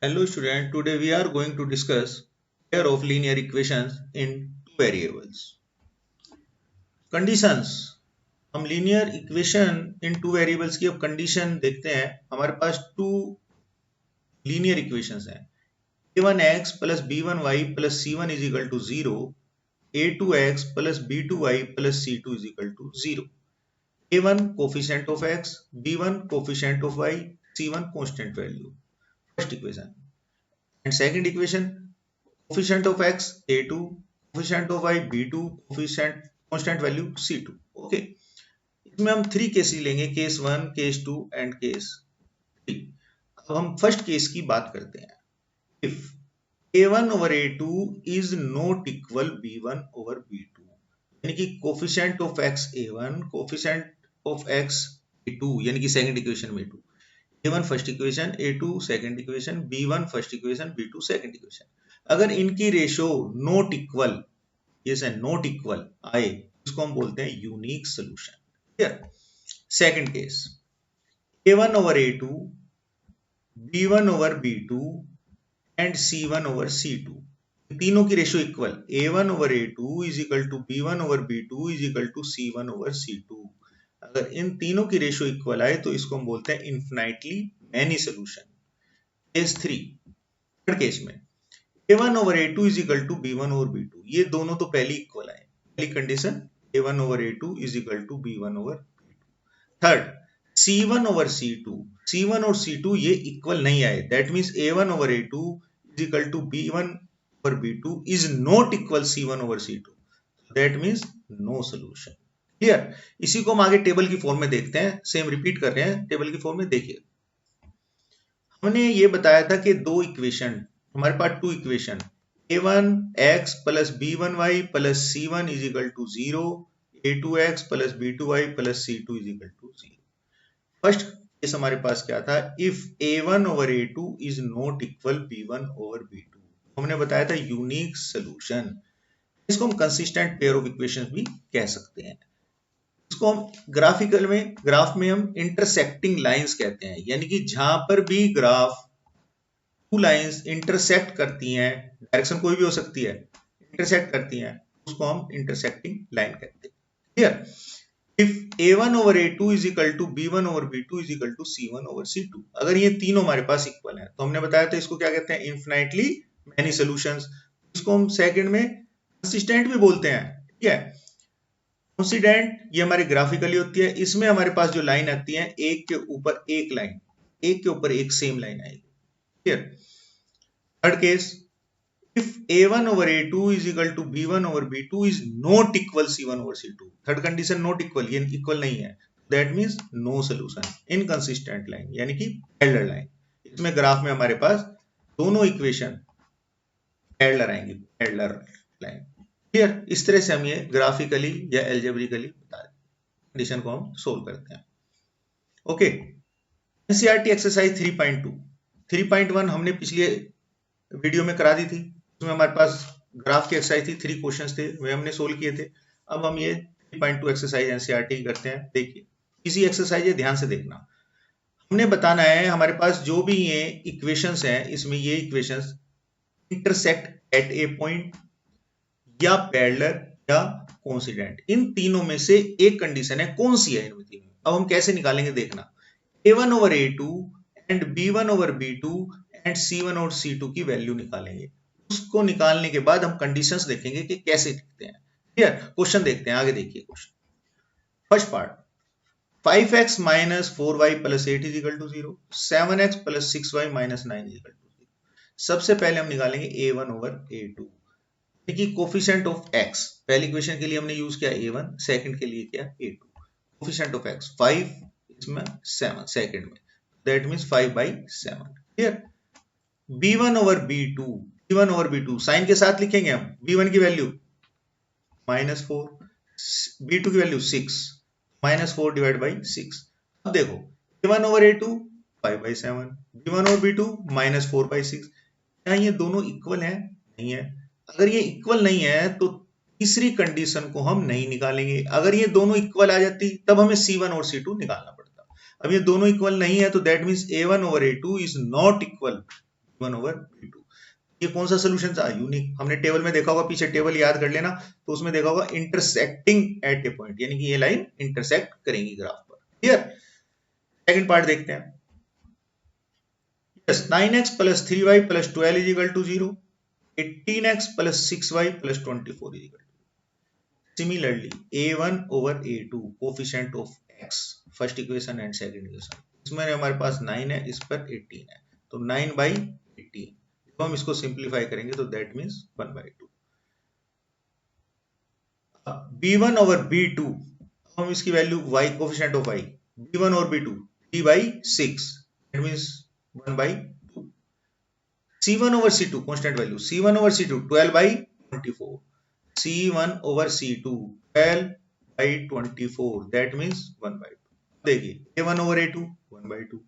Hello student, today we are going to discuss pair of linear equations in two variables. Conditions. हम linear equation in two variables की अब condition देखते हैं. हमारे पास two linear equations हैं. a1x plus b1y plus c1 is equal to 0. a2x plus b2y plus c2 is equal to 0. a1 coefficient of x, b1 coefficient of y, c1 constant value. First equation. And second equation, coefficient of x a2, coefficient of y b2, coefficient constant value c2. Okay, इसमें हम three cases लेंगे, case one, case two and case three. अब हम first case की बात करते हैं. इफ a1 over a2 is not equal b1 over b2, यानी कि coefficient of x a1, coefficient of x a2, यानी कि सेकंड इक्वेशन में 2, a1 first equation, a2 second equation, b1 first equation, b2 second equation. अगर इनकी ratio not equal, ये से not equal आए, इसको हम बोलते हैं unique solution. Clear. Second case, a1 over a2, b1 over b2 and c1 over c2, तीनों की ratio equal. a1 over a2 is equal to b1 over b2 is equal to c1 over c2. अगर इन तीनों की ratio equal आए तो इसको हम बोलते हैं infinitely many solution. Case three, third case में a1 over a2 is equal to b1 over b2, ये दोनों तो पहली इक्वल आए, पहली condition a1 over a2 is equal to b1 over b2. Third, c1 over c2, c1 और c2 ये इक्वल नहीं आए, that means a1 over a2 is equal to b1 over b2 is not equal c1 over c2, that means no solution. Clear. इसी को हम आगे table की फॉर्म में देखते हैं. सेम रिपीट कर रहे हैं, टेबल की फॉर्म में देखिए. हमने ये बताया था कि दो इक्वेशन, हमारे पास two equation, a1x plus b1y plus c1 is equal to 0, a2x plus b2y plus c2 is equal to 0. First case हमारे पास क्या था, if a1 over a2 is not equal b1 over b2, हमने बताया था unique solution. इसको हम consistent pair of equations भी कह सकते हैं. इसको हम ग्राफिकल में, ग्राफ में हम इंटरसेक्टिंग लाइंस कहते हैं, यानी कि जहां पर भी ग्राफ टू लाइंस इंटरसेक्ट करती हैं, डायरेक्शन कोई भी हो सकती है, इंटरसेक्ट करती हैं, उसको हम इंटरसेक्टिंग लाइन कहते हैं. Clear. If a1 over a2 is equal to b1 over b2 is equal to c1 over c2, अगर ये तीनों हमारे पास इक्वल हैं तो हमने बताया था इसको क्या कहते हैं, इन्फिनाइटली मैनी सॉल्यूशंस. इसको हम सेकंड में कंसिस्टेंट भी बोलते हैं. ठीक है. कंसिस्टेंट ये हमारी ग्राफिकली होती है, इसमें हमारे पास जो लाइन आती है, एक के ऊपर एक लाइन, एक के ऊपर एक सेम लाइन आएगी. Clear. Third case, if a1 over a2 is equal to b1 over b2 is not equal c1 over c2, third condition not equal, ये इक्वल नहीं है, that means no solution, inconsistent line, यानी कि parallel line. इसमें graph में हमारे पास दोनों इक्वेशन पैरेलल आएंगे, पैरेलल लाइन. क्लियर. इस तरह से हम ये ग्राफिकली या एल्जेब्रिकली बता दें, कंडीशन को हम सोल्व करते हैं. ओके. एनसीईआरटी एक्सरसाइज 3.2, 3.1 हमने पिछले वीडियो में करा दी थी. उसमें हमारे पास ग्राफ की एक्सरसाइज थी, 3 क्वेश्चंस थे, वे हमने सोल्व किए थे. अब हम ये 3.2 एक्सरसाइज एनसीईआरटी करते हैं. देखिए, इजी एक्सरसाइज है, ध्यान से देखना. हमने बताना है हमारे पास जो भी ये इक्वेशंस हैं, इसमें ये equations intersect at A point या पैरेलल या कोइंसिडेंट, इन तीनों में से एक कंडीशन है, कौन सी है इनमें तीनों. अब हम कैसे निकालेंगे देखना. a1 over a2 and b1 over b2 and c1 और c2 की वैल्यू निकालेंगे. उसको निकालने के बाद हम कंडीशंस देखेंगे कि कैसे लिखते हैं. क्लियर. क्वेश्चन देखते हैं, आगे देखिए question. First part, 5x minus 4y plus 8 is equal to 0, 7x plus 6y minus 9 is equal to 0. सबसे पहले हम निकालेंगे a1 over a2, देखिए कोफिशिएंट ऑफ x, पहली इक्वेशन के लिए हमने यूज किया a1, सेकंड के लिए किया a2. कोफिशिएंट ऑफ x 5, इसमें 7 सेकंड में, that means 5/7. Clear. b1 over b2, b1 over b2 sign के साथ लिखेंगे हम. b1 की वैल्यू -4, b2 की वैल्यू 6, -4 डिवाइड बाई 6. अब देखो, a1 over a2 5/7, b1 over b2 -4/6. क्या ये दोनों इक्वल हैं? नहीं है. अगर ये इक्वल नहीं है तो तीसरी कंडीशन को हम नहीं निकालेंगे. अगर ये दोनों इक्वल आ जाती तब हमें c1 और c2 निकालना पड़ता. अब ये दोनों इक्वल नहीं है तो that means a1 over a2 is not equal B1 over B2। ये कौन सा सोल्यूशन था? यूनिक। हमने टेबल में देखा होगा, पीछे टेबल याद कर लेना, तो उसमें देखा होगा इंटरसेक्टिंग एट ए पॉइंट, यानी कि ये लाइन इंटरसेक्ट करेंगी ग्राफ पर। क्लियर? सेकंड पार्ट देखते हैं। Yes, 9x plus 3y plus 12 is equal to 0. 18x plus 6y plus 24 is equal to 0. Similarly, a1 over a2 coefficient of x, first equation and second equation, इसमें हमारे पास 9 है, इस पर 18 है, तो 9/18। जब हम इसको सिंप्लीफाई करेंगे तो that means 1/2। b1 over b2, हम इसकी value y coefficient of y, b1 और b2 3/6, that means 1/2। c1 over c2 constant value, c1 over c2 12/24, c1 over c2 12/24, that means 1/2। देखिए a1 over a2 1/2,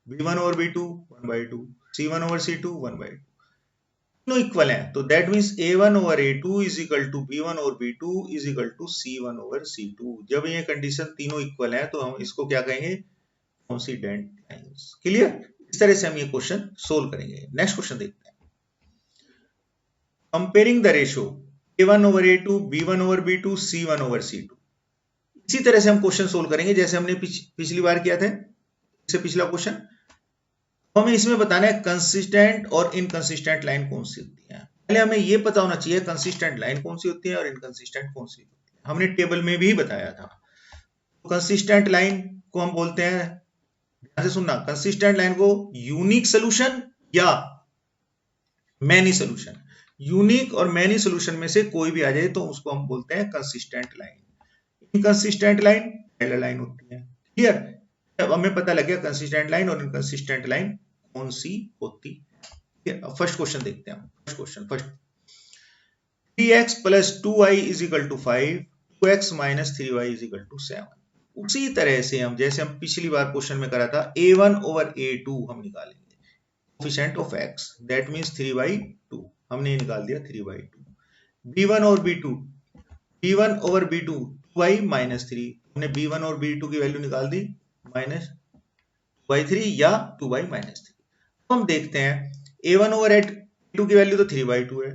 b1 over b2 1/2, c1 over c2 1/2, तीनों equal हैं, तो that means a1 over a2 is equal to b1 over b2 is equal to c1 over c2। जब ये condition तीनों equal है तो हम इसको क्या कहेंगे? Coincident lines. क्लियर? इस तरह से हम ये क्वेश्चन सोल्व करेंगे। नेक्स्ट क्वेश्चन देखते हैं। Comparing the ratio a1 over a2 b1 over b2 c1 over c2। इसी तरह से हम क्वेश्चन सोल्व करेंगे जैसे हमने पिछली बार किया था, इससे पिछला क्वेश्चन। हमें इसमें बताना है कंसिस्टेंट और इनकंसिस्टेंट लाइन कौन सी होती है। पहले हमें यह पता होना चाहिए कंसिस्टेंट लाइन कौन सी होती है और इनकंसिस्टेंट कौन सी होती है। हमने टेबल में भी बताया था। कंसिस्टेंट लाइन को हम बोलते हैं, ध्यान से सुनना, कंसिस्टेंट लाइन को यूनिक सोल्यूशन या मैनी सोल्यूशन, यूनिक और मैनी सोल्यूशन में से कोई भी आ जाए तो उसको हम बोलते हैं consistent line. Inconsistent line parallel line होती है। क्लियर? अब हमें पता लग गया कंसिस्टेंट लाइन और इनकंसिस्टेंट लाइन कौन सी होती है। फर्स्ट क्वेश्चन देखते हैं। First question, first 3x plus 2y is equal to 5, 2x minus 3y is equal to 7। उसी तरह से हम जैसे हम पिछली बार क्वेश्चन में करा था, a1 over a2 हम निकालेंगे, coefficient of x, that means 3/2, हमने निकाल दिया 3/2। b1 और b2, b1 over b2 2y minus 3, हमने b1 और b2 की वैल्यू निकाल दी -2/3 या 2y minus 3। तो हम देखते हैं a1 over a2 की वैल्यू तो 3/2 है,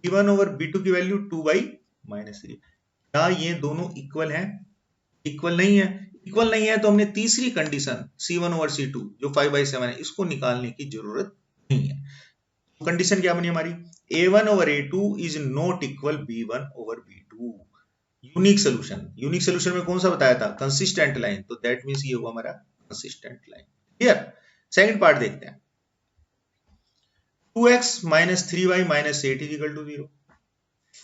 b1 over b2 की वैल्यू 2y minus 3। क्या ये दोनों इक्वल हैं? इक्वल नहीं है। इक्वल नहीं है तो हमने तीसरी कंडीशन c1 over c2 जो 5/7 है, इसको निकालने की जरूरत नहीं है। तो कंडीशन क्या बनी हमारी? a1 over a2 is not equal b1 over b2। Unique solution, unique solution में कौन सा बताया था? कंसिस्टेंट लाइन, तो दैट मींस ये हुआ हमारा consistent line. Clear? Second part देखते हैं। 2x minus 3y minus 8 is equal to 0,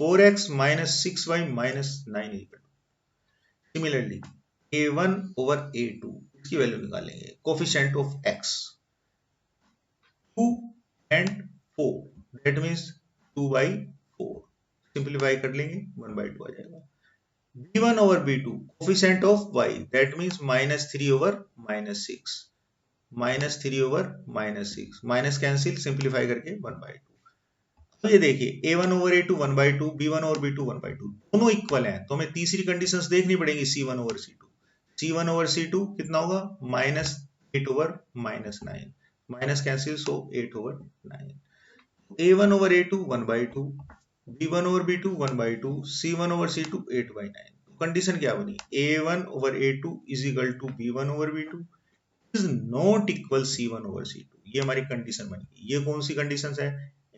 4x minus 6y minus 9 is equal to। Similarly, a1 over a2 इसकी वैल्यू निकालेंगे, coefficient of x 2 and 4, that means 2/4, simplify कर लेंगे 1/2 आ जाएगा। b1 over b2 coefficient of y, that means -3 over -6, -3 over -6, minus cancel, simplify करके 1/2। तो ये देखिए a1 over a2 1/2, b1 over b2 1/2, दोनों इक्वल हैं, तो हमें तीसरी कंडीशंस देखनी पड़ेगी c1 over c2। c1 over c2 कितना होगा? -8 over -9, माइनस कैंसिल, सो 8 over 9। a1 over a2 1/2, b1 over b2 1/2, c1 over c2 8/9। Condition क्या बनी? a1 over a2 is equal to b1 over b2 is not equal c1 over c2। ये हमारी condition बनी। ये कौन सी conditions है?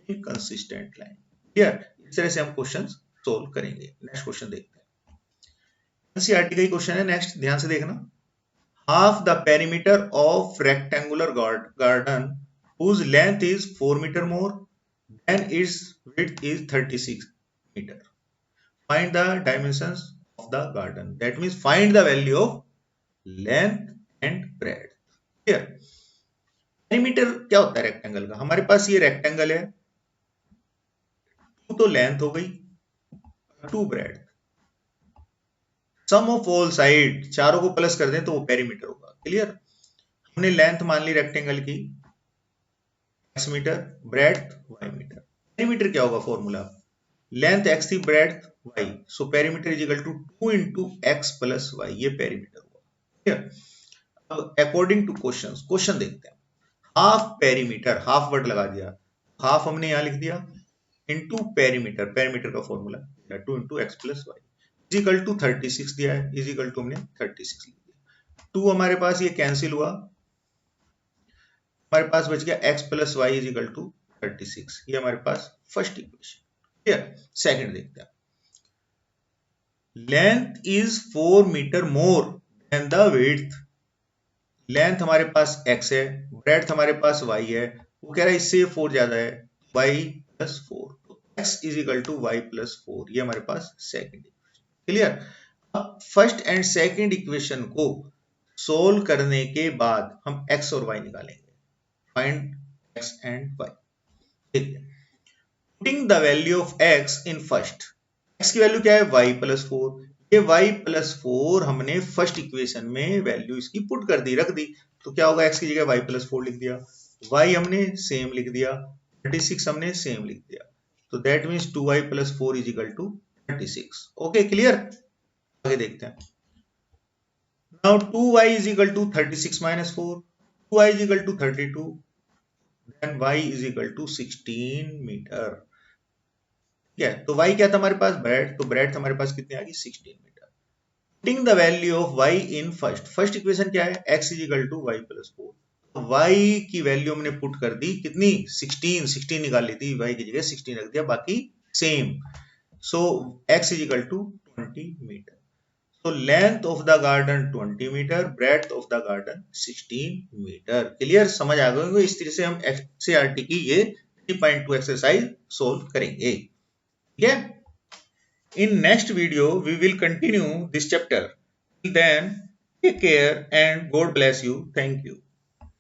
Inconsistent line. Clear? इस तरह से हम क्वेश्चन सोल्व करेंगे। नेक्स्ट क्वेश्चन देखते हैं। एनसीईआरटी का ही क्वेश्चन है, नेक्स्ट ध्यान से देखना। Half the perimeter of rectangular garden whose length is 4 meter more than its width is 36 meter, find the dimensions of the garden, that means find the value of length and breadth। Clear? Perimeter क्या होता है rectangle का? हमारे पास ये rectangle है, 2 तो length हो गई, 2 breadth, sum of all side, चारों को प्लस कर दें तो वो पेरीमीटर होगा। क्लियर? हमने लेंथ मान ली रेक्टेंगल की x metre, breadth y metre. Perimeter क्या होगा? फॉर्मूला, लेंथ x थी, breadth y, so perimeter is equal to 2 into x plus y, ये पेरीमीटर हुआ। क्लियर? अब अकॉर्डिंग टू क्वेश्चन देखते हैं। हाफ पेरीमीटर, हाफ वर्ड लगा दिया, हाफ हमने यहां लिख दिया इनटू पेरीमीटर, पेरीमीटर का formula 2 into x plus y is equal to 36 दिया है, इजिकल टू हमने 36 लिख दिया। 2 हमारे पास ये कैंसिल हुआ, हमारे पास बच गया x plus y is equal to 36। ये हमारे पास फर्स्ट इक्वेशन। क्लियर। सेकंड देखते हैं। Length is 4 metre more than the width. Length हमारे पास x है, ब्रेड्थ हमारे पास y है, वो कह रहा है इससे 4 ज्यादा है, y प्लस 4, तो x is equal to y plus 4। ये हमारे पास सेकंड इक्वेशन। क्लियर। अब फर्स्ट एंड सेकंड इक्वेशन को सोल्व करने के बाद हम x और y निकालेंगे। Find x and y। ठीक है। Putting the value of x in first, x की वैल्यू क्या है y प्लस 4, ये y प्लस 4 हमने फर्स्ट इक्वेशन में वैल्यू इसकी पुट कर दी, रख दी, तो क्या होगा, x की जगह y प्लस 4 लिख दिया, y हमने सेम लिख दिया, 36 हमने सेम लिख दिया, तो that means 2y plus 4 is equal to 36। Okay clear. आगे देखते हैं। Now 2y is equal to 36 minus 4, 2y is equal to 32, then y is equal to 16 metre. क्या है, तो y क्या था हमारे पास, ब्रेड, तो ब्रेड हमारे पास कितनी आ गई 16 metre. Putting the value of y in first, first equation क्या है, x is equal to y plus 4, y की वैल्यू हमने पुट कर दी कितनी 16, 16 निकाल ली थी, y की जगह 16 रख दिया, बाकी same, so x is equal to 20 metre. So length of the garden 20 metre, breadth of the garden 16 metre. Clear, समझ आ गए होंगे। इस तरह से हम एनसीईआरटी की ये 3.2 एक्सरसाइज सोल्व करेंगे। ठीक है। In next video we will continue this chapter. Till then, take care and God bless you. Thank you.